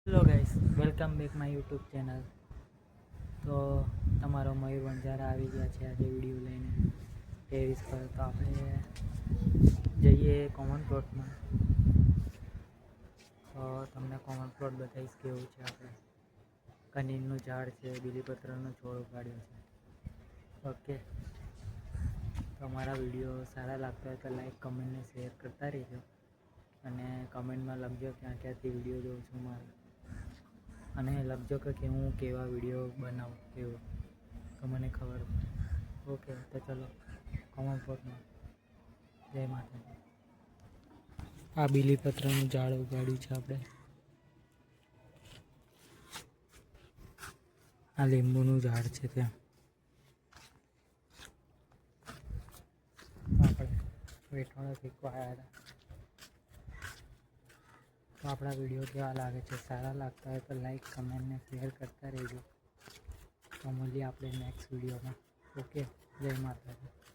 Hello guys, welcome back my YouTube channel. તો તમારો મયુર વંજારા આવી ગયા છે આજે વિડીયો લઈને ટેરિસ પર. તો આપણે જઈએ કોમન પ્લોટમાં. તો તમને કોમન પ્લોટ બતાવીશ કેવું છે. આપણે કનીરનું ઝાડ છે, બીલીપત્રનો છોડ ઉગાડ્યો છે. ઓકે, તો અમારા વિડીયો સારા લાગતા હોય તો લાઈક, કમેન્ટ ને શેર કરતા રહેજો. અને કમેન્ટમાં લખજો ક્યાં ક્યાંથી વિડીયો જોઉં છું મારે, અને લખજો કે હું કેવા વિડીયો બનાવું કેવો, તો મને ખબર પડે. ઓકે, તો ચલો કોમન પ્લોટમાં. જય માતાજી. આ બીલીપત્રનું ઝાડ ઉગાડ્યું છે આપણે. આ લીંબુનું ઝાડ છે ત્યાં. આપણે વેઠવાળો શીખવા આવ્યા હતા. તો આપણા વિડીયો કેવા લાગે છે, સારા લાગતા હોય તો લાઈક, કમેન્ટ ને શેર કરતા રહેજો. તો મળીએ આપણે નેક્સ્ટ વિડીયોમાં. ઓકે, જય માતાજી.